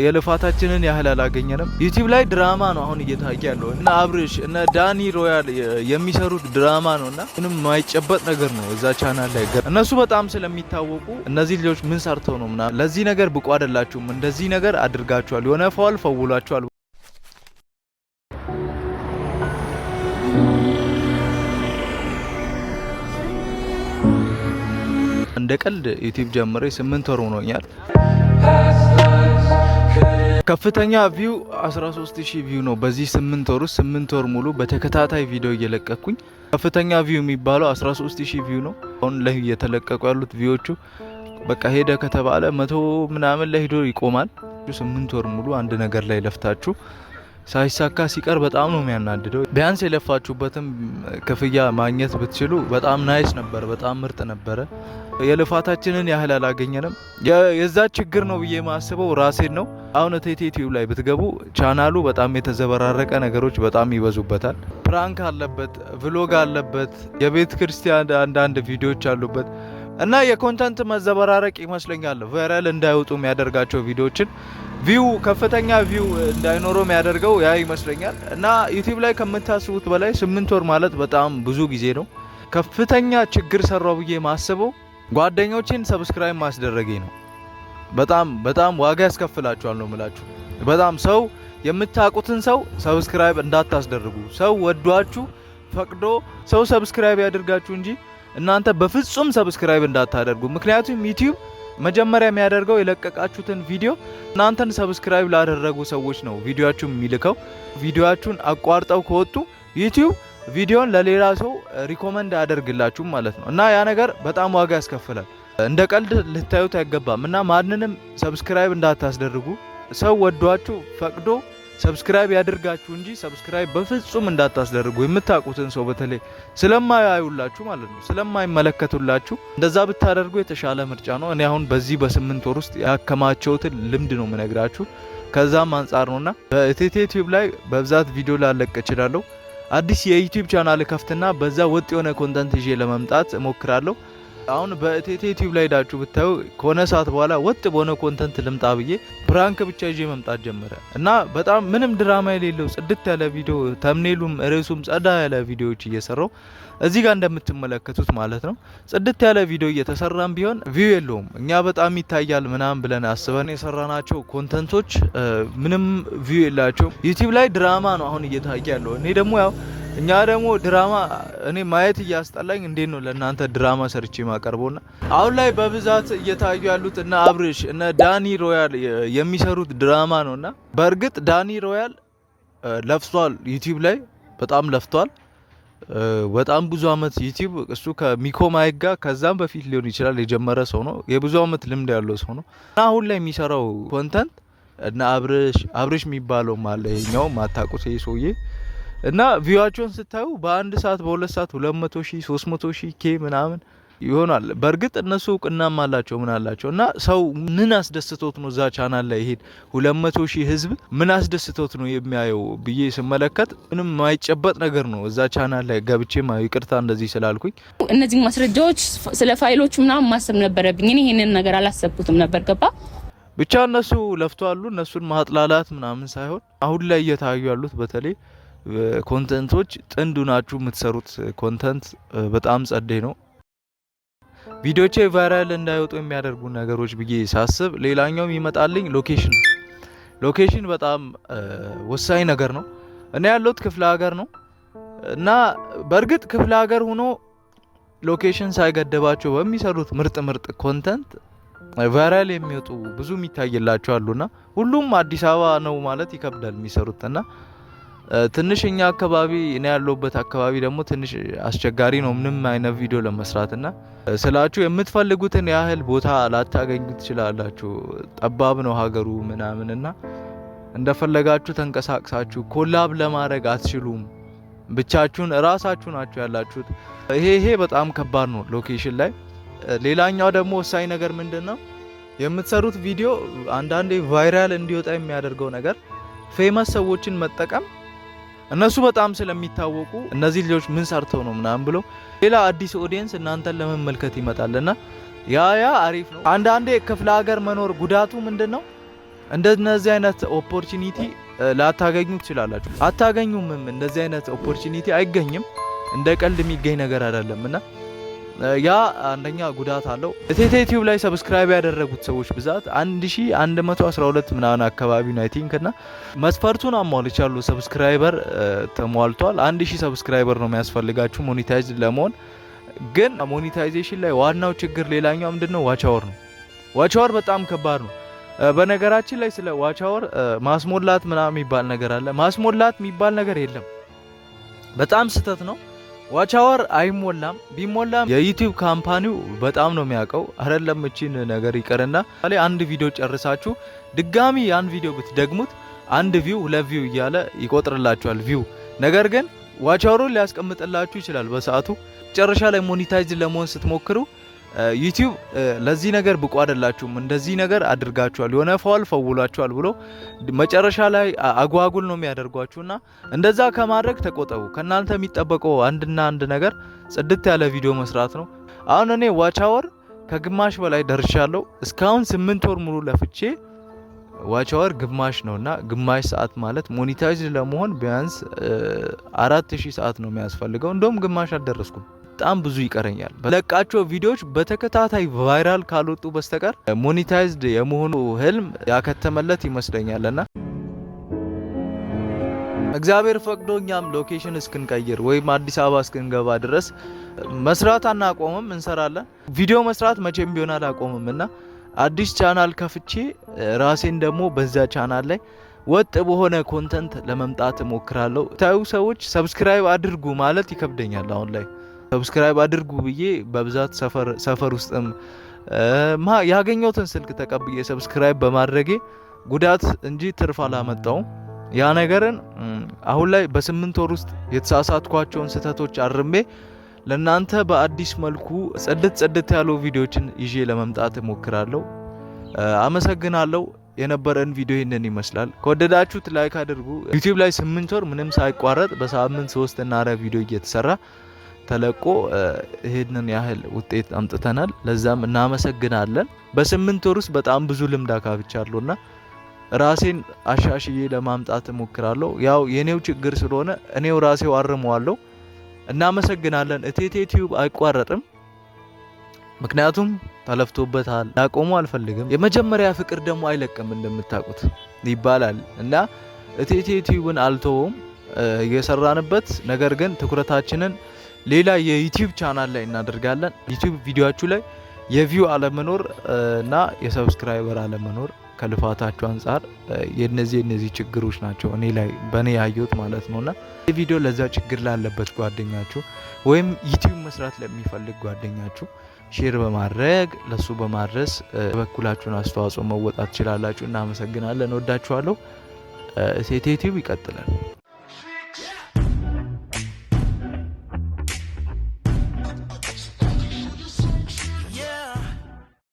የልፋታችንን ያህል አላገኘንም። ዩቲዩብ ላይ ድራማ ነው አሁን እየታየ ያለው እና አብርሽ እና ዳኒ ሮያል የሚሰሩት ድራማ ነውና ምንም የማይጨበጥ ነገር ነው እዛ ቻናል ላይ። እነሱ በጣም ስለሚታወቁ እነዚህ ልጆች ምን ሰርተው ነው ምናምን ለዚህ ነገር ብቁ አይደላችሁም፣ እንደዚህ ነገር አድርጋችኋል፣ የሆነ ፋውል ፈውላችኋል እንደ ቀልድ ዩቲዩብ ጀምሬ 8 ወር ሆኖኛል። ከፍተኛ ቪው 13000 ቪው ነው በዚህ 8 ወር ውስጥ 8 ወር ሙሉ በተከታታይ ቪዲዮ እየለቀቅኩኝ ከፍተኛ ቪው የሚባለው 13000 ቪው ነው። አሁን ላይ እየተለቀቁ ያሉት ቪዎቹ በቃ ሄደ ከተባለ 100 ምናምን ላይ ሄዶ ይቆማል። 8 ወር ሙሉ አንድ ነገር ላይ ለፍታችሁ ሳይሳካ ሲቀር በጣም ነው የሚያናድደው። ቢያንስ የለፋችሁበትም ክፍያ ማግኘት ብትችሉ በጣም ናይስ ነበር፣ በጣም ምርጥ ነበረ። የልፋታችንን ያህል አላገኘንም። የዛ ችግር ነው ብዬ ማስበው ራሴን ነው። አሁን ዩቲዩብ ላይ ብትገቡ ቻናሉ በጣም የተዘበራረቀ ነገሮች በጣም ይበዙበታል። ፕራንክ አለበት፣ ቭሎግ አለበት፣ የቤተ ክርስቲያን አንዳንድ ቪዲዮዎች አሉበት እና የኮንተንት መዘበራረቅ ይመስለኛል ቫይራል እንዳይወጡ የሚያደርጋቸው ቪዲዮዎችን ቪው ከፍተኛ ቪው እንዳይኖረው የሚያደርገው ያ ይመስለኛል። እና ዩቲዩብ ላይ ከምታስቡት በላይ 8 ወር ማለት በጣም ብዙ ጊዜ ነው። ከፍተኛ ችግር ሰራው ብዬ ማስበው ጓደኞቼን ሰብስክራይብ ማስደረጌ ነው። በጣም ዋጋ ያስከፍላችኋል ነው የምላችሁ። በጣም ሰው የምታውቁትን ሰው ሰብስክራይብ እንዳታስደርጉ። ሰው ወዷችሁ ፈቅዶ ሰው ሰብስክራይብ ያደርጋችሁ እንጂ እናንተ በፍጹም ሰብስክራይብ እንዳታደርጉ። ምክንያቱም ዩቲዩብ መጀመሪያ የሚያደርገው የለቀቃችሁትን ቪዲዮ እናንተን ሰብስክራይብ ላደረጉ ሰዎች ነው ቪዲዮአችሁን የሚልከው። ቪዲዮአችሁን አቋርጠው ከወጡ ዩቲዩብ ቪዲዮን ለሌላ ሰው ሪኮመንድ ያደርግላችሁ ማለት ነው። እና ያ ነገር በጣም ዋጋ ያስከፍላል። እንደ ቀልድ ልታዩት አይገባም። እና ማንንም ሰብስክራይብ እንዳታስደርጉ። ሰው ወዷችሁ ፈቅዶ ሰብስክራይብ ያደርጋችሁ እንጂ ሰብስክራይብ በፍጹም እንዳታስደርጉ። የምታውቁትን ሰው በተለይ ስለማያዩላችሁ ማለት ነው፣ ስለማይመለከቱላችሁ እንደዛ ብታደርጉ የተሻለ ምርጫ ነው። እኔ አሁን በዚህ በ8 ወር ውስጥ ያከማቸውትን ልምድ ነው የምነግራችሁ። ከዛም አንጻር ነውና በዩቲዩብ ላይ በብዛት ቪዲዮ ላለቅ እችላለሁ። አዲስ የዩቲዩብ ቻናል ከፍትና በዛ ወጥ የሆነ ኮንተንት ይዤ ለመምጣት እሞክራለሁ። አሁን በዩቲዩብ ላይ ዳችሁ ብታዩ ከሆነ ሰዓት በኋላ ወጥ በሆነ ኮንተንት ልምጣ ብዬ ፕራንክ ብቻ ይዤ መምጣት ጀመረ እና በጣም ምንም ድራማ የሌለው ጽድት ያለ ቪዲዮ ተምኔሉም ርዕሱም ጸዳ ያለ ቪዲዮዎች እየሰራው እዚህ ጋር እንደምትመለከቱት ማለት ነው። ጽድት ያለ ቪዲዮ እየተሰራም ቢሆን ቪው የለውም። እኛ በጣም ይታያል ምናምን ብለን አስበን የሰራናቸው ኮንተንቶች ምንም ቪው የላቸውም። ዩቲዩብ ላይ ድራማ ነው አሁን እየታየ ያለው። እኔ ደግሞ ያው እኛ ደግሞ ድራማ እኔ ማየት እያስጠላኝ እንዴት ነው ለእናንተ ድራማ ሰርቼ ማቀርበውና አሁን ላይ በብዛት እየታዩ ያሉት እና አብርሽ እና ዳኒ ሮያል የሚሰሩት ድራማ ነውና በእርግጥ ዳኒ ሮያል ለፍቷል፣ ዩቲዩብ ላይ በጣም ለፍቷል። በጣም ብዙ አመት ዩቲዩብ እሱ ከሚኮ ማይክ ጋር ከዛም በፊት ሊሆን ይችላል የጀመረ ሰው ነው። የብዙ አመት ልምድ ያለው ሰው ነው። እና አሁን ላይ የሚሰራው ኮንተንት እና አብርሽ የሚባለው ማለ ይሄኛው ማታቁት ይሄ ሰውዬ እና ቪዋቸውን ስታዩ በአንድ ሰዓት በሁለት ሰዓት 200,000 300,000 ኬ ምናምን ይሆናል። በእርግጥ እነሱ እውቅናም አላቸው ምን አላቸው። እና ሰው ምን አስደስቶት ነው እዛ ቻናል ላይ ይሄድ 200,000 ህዝብ ምን አስደስቶት ነው የሚያየው ብዬ ስመለከት ምንም የማይጨበጥ ነገር ነው እዛ ቻናል ላይ ገብቼ ይቅርታ እንደዚህ ስላልኩኝ እነዚህ ማስረጃዎች ስለ ፋይሎቹ ምናምን ማሰብ ነበረብኝ። እኔ ይሄንን ነገር አላሰብኩትም ነበር። ገባ ብቻ እነሱ ለፍቷሉ። እነሱን ማጥላላት ምናምን ሳይሆን አሁን ላይ እየታዩ ያሉት በተለይ ኮንተንቶች ጥንዱ ናችሁ። የምትሰሩት ኮንተንት በጣም ጸዴ ነው። ቪዲዮቼ ቫይራል እንዳይወጡ የሚያደርጉ ነገሮች ብዬ ሳስብ ሌላኛው ይመጣልኝ ሎኬሽን በጣም ወሳኝ ነገር ነው። እኔ ያለሁት ክፍለ ሀገር ነው እና በእርግጥ ክፍለ ሀገር ሆኖ ሎኬሽን ሳይገደባቸው በሚሰሩት ምርጥ ኮንተንት ቫይራል የሚወጡ ብዙ የሚታይላቸው አሉና ሁሉም አዲስ አበባ ነው ማለት ይከብዳል የሚሰሩትና ትንሽኛ አካባቢ እኔ ያለሁበት አካባቢ ደግሞ ትንሽ አስቸጋሪ ነው ምንም አይነት ቪዲዮ ለመስራትና ስላችሁ የምትፈልጉትን ያህል ቦታ ላታገኙ ትችላላችሁ። ጠባብ ነው ሀገሩ ምናምንና እንደፈለጋችሁ ተንቀሳቅሳችሁ ኮላብ ለማድረግ አትችሉም። ብቻችሁን ራሳችሁ ናችሁ ያላችሁት። ይሄ በጣም ከባድ ነው ሎኬሽን ላይ። ሌላኛው ደግሞ ወሳኝ ነገር ምንድነው የምትሰሩት ቪዲዮ አንዳንዴ ቫይራል እንዲወጣ የሚያደርገው ነገር ፌመስ ሰዎችን መጠቀም። እነሱ በጣም ስለሚታወቁ እነዚህ ልጆች ምን ሰርተው ነው ምናምን ብሎ ሌላ አዲስ ኦዲየንስ እናንተን ለመመልከት ይመጣልና ያ አሪፍ ነው። አንዳንዴ ክፍለ ሀገር መኖር ጉዳቱ ምንድነው እንደነዚህ አይነት ኦፖርቹኒቲ ላታገኙ ትችላላችሁ። አታገኙምም። እንደዚህ አይነት ኦፖርቹኒቲ አይገኝም። እንደ ቀልድ የሚገኝ ነገር አይደለምና ያ አንደኛ ጉዳት አለው። እቴቴ ዩቲዩብ ላይ ሰብስክራይብ ያደረጉት ሰዎች ብዛት 1112 ምናምን አካባቢ ነው አይ ቲንክ እና መስፈርቱን አሟልቻለሁ። ሰብስክራይበር ተሟልቷል። 1000 ሰብስክራይበር ነው የሚያስፈልጋችሁ ሞኔታይዝ ለመሆን። ግን ሞኔታይዜሽን ላይ ዋናው ችግር ሌላኛው ምንድነው? ዋች አወር ነው። ዋች አወር በጣም ከባድ ነው። በነገራችን ላይ ስለ ዋች አወር ማስሞላት ምናምን የሚባል ነገር አለ። ማስሞላት የሚባል ነገር የለም። በጣም ስህተት ነው። ዋች አወር አይሞላም። ቢሞላም የዩቲዩብ ካምፓኒው በጣም ነው የሚያውቀው። አይደለም እቺን ነገር ይቀርና አንድ ቪዲዮ ጨርሳችሁ ድጋሚ ያን ቪዲዮ ብትደግሙት 1 ቪው 2 ቪው እያለ ይቆጥርላችኋል ቪው። ነገር ግን ዋች አወሩን ሊያስቀምጥላችሁ ይችላል በሰዓቱ። መጨረሻ ላይ ሞኔታይዝ ለመሆን ስትሞክሩ ዩቲዩብ ለዚህ ነገር ብቁ አይደላችሁም፣ እንደዚህ ነገር አድርጋችኋል፣ የሆነ ፋውል ፈውሏችኋል ብሎ መጨረሻ ላይ አጓጉል ነው የሚያደርጓችሁና እንደዛ ከማድረግ ተቆጠቡ። ከናንተ የሚጠበቀው አንድና አንድ ነገር ጽድት ያለ ቪዲዮ መስራት ነው። አሁን እኔ ዋች አወር ከግማሽ በላይ ደርሻለሁ። እስካሁን 8 ወር ሙሉ ለፍቼ ዋች አወር ግማሽ ነውና ግማሽ ሰዓት ማለት ሞኔታይዝ ለመሆን ቢያንስ 4000 ሰዓት ነው የሚያስፈልገው። እንደውም ግማሽ አልደረስኩም። በጣም ብዙ ይቀረኛል። በለቃቸው ቪዲዮዎች በተከታታይ ቫይራል ካልወጡ በስተቀር ሞኔታይዝድ የመሆኑ ህልም ያከተመለት ይመስለኛልና እግዚአብሔር ፈቅዶ እኛም ሎኬሽን እስክንቀይር ወይም አዲስ አበባ እስክንገባ ድረስ መስራት አናቆምም፣ እንሰራለን። ቪዲዮ መስራት መቼም ቢሆን አላቆምም እና አዲስ ቻናል ከፍቼ ራሴን ደግሞ በዛ ቻናል ላይ ወጥ በሆነ ኮንተንት ለመምጣት እሞክራለሁ። ታዩ ሰዎች ሰብስክራይብ አድርጉ ማለት ይከብደኛል አሁን ላይ። ሰብስክራይብ አድርጉ ብዬ በብዛት ሰፈር ውስጥም ያገኘሁትን ስልክ ተቀብዬ ሰብስክራይብ በማድረጌ ጉዳት እንጂ ትርፍ አላመጣውም። ያ ነገርን አሁን ላይ በ8 ወር ውስጥ የተሳሳትኳቸውን ስህተቶች አርሜ ለናንተ በአዲስ መልኩ ጽድት ያሉ ቪዲዮችን ይዤ ለመምጣት እሞክራለሁ። አመሰግናለሁ። የነበረን ቪዲዮ ይሄንን ይመስላል። ከወደዳችሁት ላይክ አድርጉ። ዩቲዩብ ላይ 8 ወር ምንም ሳይቋረጥ በሳምንት 3 እና 4 ቪዲዮ እየተሰራ ተለቆ ይሄንን ያህል ውጤት አምጥተናል። ለዛም እናመሰግናለን። በ8 ወር ውስጥ በጣም ብዙ ልምድ አካብቻለሁና ራሴን አሻሽዬ ለማምጣት እሞክራለሁ። ያው የኔው ችግር ስለሆነ እኔው ራሴው አርመዋለሁ። እናመሰግናለን። እቴቴ ዩቲዩብ አይቋረጥም፣ ምክንያቱም ተለፍቶበታል። ላቆሙ አልፈልግም። የመጀመሪያ ፍቅር ደግሞ አይለቅም እንደምታውቁት ይባላል እና እቴቴ ዩቲዩብን አልተውም እየሰራንበት። ነገር ግን ትኩረታችንን ሌላ የዩቲዩብ ቻናል ላይ እናደርጋለን። ዩቲዩብ ቪዲዮአችሁ ላይ የቪው አለመኖር እና የሰብስክራይበር አለመኖር ከልፋታችሁ አንጻር የነዚህ ችግሮች ናቸው እኔ ላይ በኔ ያየሁት ማለት ነውና ይህ ቪዲዮ ለዛ ችግር ላለበት ጓደኛችሁ ወይም ዩቲዩብ መስራት ለሚፈልግ ጓደኛችሁ ሼር በማድረግ ለሱ በማድረስ በኩላችሁን አስተዋጽኦ መወጣት ትችላላችሁ። እናመሰግናለን። ወዳችኋለሁ። እቴቴ ዩቲዩብ ይቀጥላል።